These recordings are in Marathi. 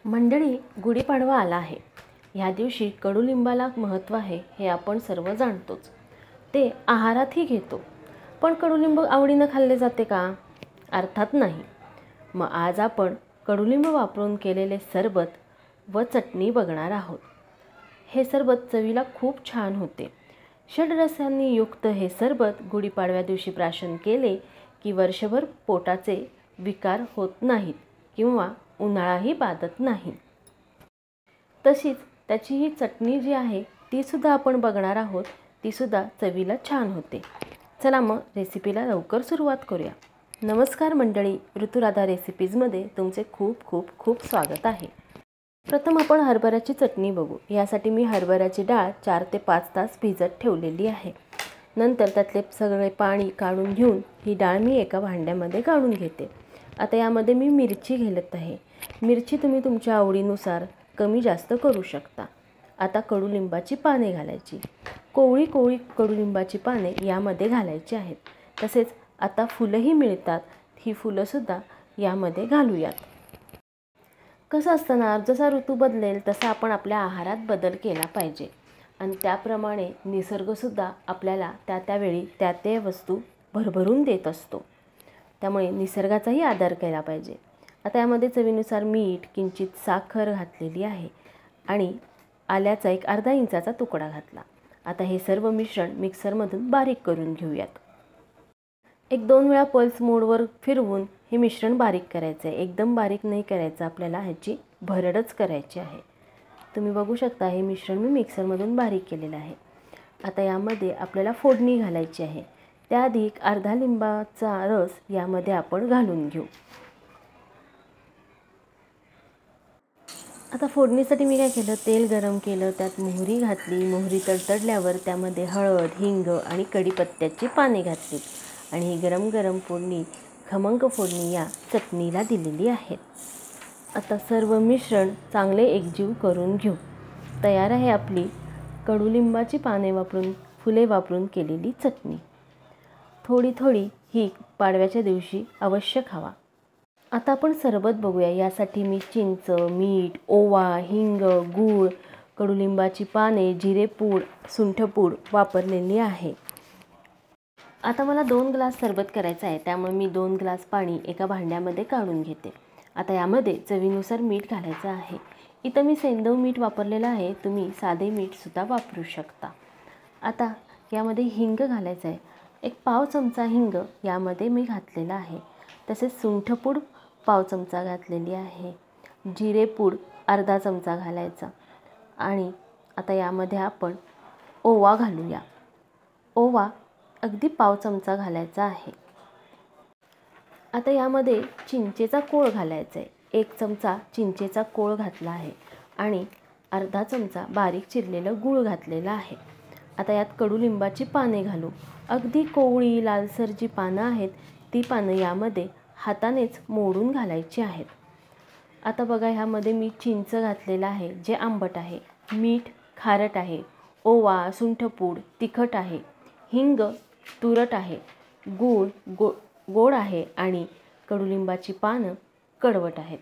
मंडळी, गुढीपाडवा आला आहे। ह्या दिवशी कडुलिंबाला महत्त्व आहे हे आपण सर्व जाणतोच। ते आहारातही घेतो। पण कडुलिंब आवडीने खाल्ले जाते का? अर्थात नाही। मग आज आपण कडुलिंब वापरून केलेले सरबत व चटणी बघणार आहोत। हे सरबत चवीला खूप छान होते। षड्रसांनी युक्त हे सरबत गुढीपाडव्या दिवशी प्राशन केले की वर्षभर पोटाचे विकार होत नाहीत किंवा उन्हाळाही बाधत नाही। तशीच त्याची ही चटणी जी आहे ती सुद्धा आपण बघणार आहोत। ती सुद्धा चवीला छान होते। चला मग रेसिपीला लवकर सुरुवात करूया। नमस्कार मंडळी, ऋतुराधा रेसिपीजमध्ये तुमचे खूप खूप खूप स्वागत आहे। प्रथम आपण हरभऱ्याची चटणी बघू। यासाठी मी हरभऱ्याची डाळ 4 ते 5 तास भिजत ठेवलेली आहे। नंतर त्यातले सगळे पाणी काढून घेऊन ही डाळ मी एका भांड्यामध्ये काढून घेते। आता यामध्ये मी मिरची घालत आहे। मिरची तुम्ही तुमच्या आवडीनुसार कमी जास्त करू शकता। आता कडुलिंबाची पाने घालायची। कोवळी कोवळी कडुलिंबाची पाने यामध्ये घालायची आहेत। तसेच आता फुलंही मिळतात, ही फुलं सुद्धा यामध्ये घालूयात। कसं असतं ना, जसा ऋतू बदलेल तसा आपण आपल्या आहारात बदल केला पाहिजे आणि त्याप्रमाणे निसर्गसुद्धा आपल्याला त्यावेळी त्या वस्तू भरभरून देत असतो। त्यामुळे निसर्गाचाही आदर केला पाहिजे। आता यामध्ये चवीनुसार मीठ, किंचित साखर घातलेली आहे आणि आल्याचा एक अर्धा इंचाचा तुकडा घातला। आता हे सर्व मिश्रण मिक्सरमधून बारीक करून घेऊयात। 1-2 वेळा पल्स मोडवर फिरवून हे मिश्रण बारीक करायचं आहे। एकदम बारीक नाही करायचं, आपल्याला ह्याची भरडच करायची आहे। तुम्ही बघू शकता हे मिश्रण मी मिक्सरमधून बारीक केलेलं आहे। आता यामध्ये आपल्याला फोडणी घालायची आहे। त्याआधी अर्धा लिंबाचा रस यामध्ये आपण घालून घेऊ। आता फोडणीसाठी मी काय केलं, तेल गरम केलं, त्यात मोहरी घातली। मोहरी तडतडल्यावर त्यामध्ये हळद, हिंग आणि कढीपत्त्याची पाने घातली आणि ही गरम गरम फोडणी, खमंग फोडणी या चटणीला दिलेली आहे। आता सर्व मिश्रण चांगले एकजीव करून घेऊ। तयार आहे आपली कडुलिंबाची पाने वापरून, फुले वापरून केलेली चटणी। थोडी थोडी ही पाडव्याच्या दिवशी अवश्य खावा। आता आपण सरबत बघूया। यासाठी मी चिंच, मीठ, ओवा, हिंग, गूळ, कडुलिंबाची पाने, जिरेपूड, सुंठपूड वापरलेली आहे। आता मला 2 ग्लास सरबत करायचं आहे, त्यामुळे मी 2 ग्लास पाणी एका भांड्यामध्ये काढून घेते। आता यामध्ये चवीनुसार मीठ घालायचं आहे। इथं मी सेंधव मीठ वापरलेलं आहे, तुम्ही साधे मीठसुद्धा वापरू शकता। आता यामध्ये हिंग घालायचं आहे। 1 पाव चमचा हिंग यामध्ये मी घातलेला आहे। तसेच सुंठपूड पाव चमचा घातलेली आहे। जिरेपूड अर्धा चमचा घालायचा आणि आता यामध्ये आपण ओवा घालूया। ओवा अगदी पाव चमचा घालायचा आहे। आता यामध्ये चिंचेचा कोळ घालायचा आहे। 1 चमचा चिंचेचा कोळ घातला आहे आणि अर्धा चमचा बारीक चिरलेलं गूळ घातलेलं आहे। आता यात कडुलिंबाची पाने घालू। अगदी कोवळी लालसर जी पानं आहेत ती पानं यामध्ये हातानेच मोडून घालायची आहेत। आता बघा, ह्यामध्ये मी चिंच घातलेलं आहे जे आंबट आहे, मीठ खारट आहे, ओवा सुंठपूड तिखट आहे, हिंग तुरट आहे, गूळ गोड आहे आणि कडुलिंबाची पानं कडवट आहेत।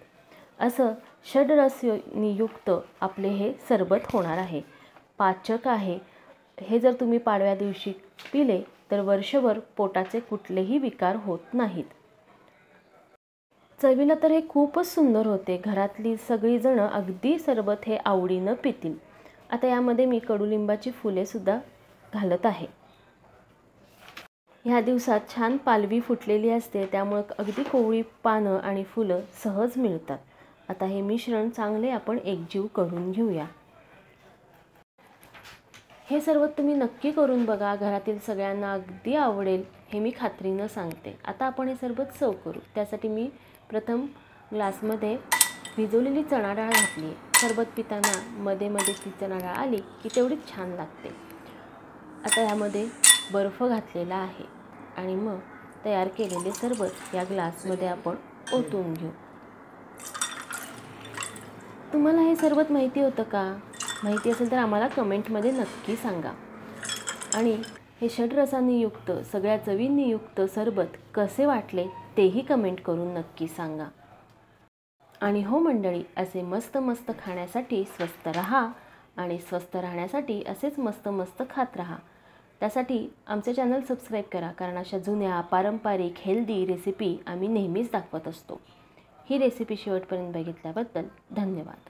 असं षड्रसयुक्त आपले हे सरबत होणार आहे। पाचक आहे। हे जर तुम्ही पाडव्या दिवशी पिले तर वर्षभर पोटाचे कुठलेही विकार होत नाहीत। चवीला तर हे खूपच सुंदर होते। घरातली सगळी जण अगदी सरबत हे आवडीनं पितील। आता यामध्ये मी कडुलिंबाची फुले सुद्धा घालत आहे। ह्या दिवसात छान पालवी फुटलेली असते, त्यामुळे अगदी कोवळी पानं आणि फुलं सहज मिळतात। आता हे मिश्रण चांगले आपण एकजीव करून घेऊया। हे सरबत तुम्ही नक्की करून बघा, घरातील सगळ्यांना अगदी आवडेल हे मी खात्रीनं सांगते। आता आपण हे सरबत सर्व करू। त्यासाठी मी प्रथम ग्लासमध्ये भिजवलेली चणा डाळ घातली। सरबत पिताना मध्ये मध्ये ती चणा डाळ आली की तेवढीच छान लागते। आता यामध्ये बर्फ घातलेला आहे आणि मग तयार केलेले सरबत या ग्लासमध्ये आपण ओतून घेऊ। तुम्हाला हे सरबत माहिती होतं का? माहिती असेल तर आम्हाला कमेंटमध्ये नक्की सांगा। आणि हे षड्रसांनी युक्त, सगळ्या चवींनी युक्त सरबत कसे वाटले तेही कमेंट करून नक्की सांगा। आणि हो मंडळी, असे मस्त मस्त खाण्यासाठी स्वस्थ राहा आणि स्वस्थ राहण्यासाठी असेच मस्त मस्त खात राहा. त्यासाठी आमचे चॅनल सबस्क्राईब करा, कारण अशा जुन्या पारंपरिक हेल्दी रेसिपी आम्ही नेहमीच दाखवत असतो. ही रेसिपी शेवटपर्यंत बघितल्याबद्दल धन्यवाद.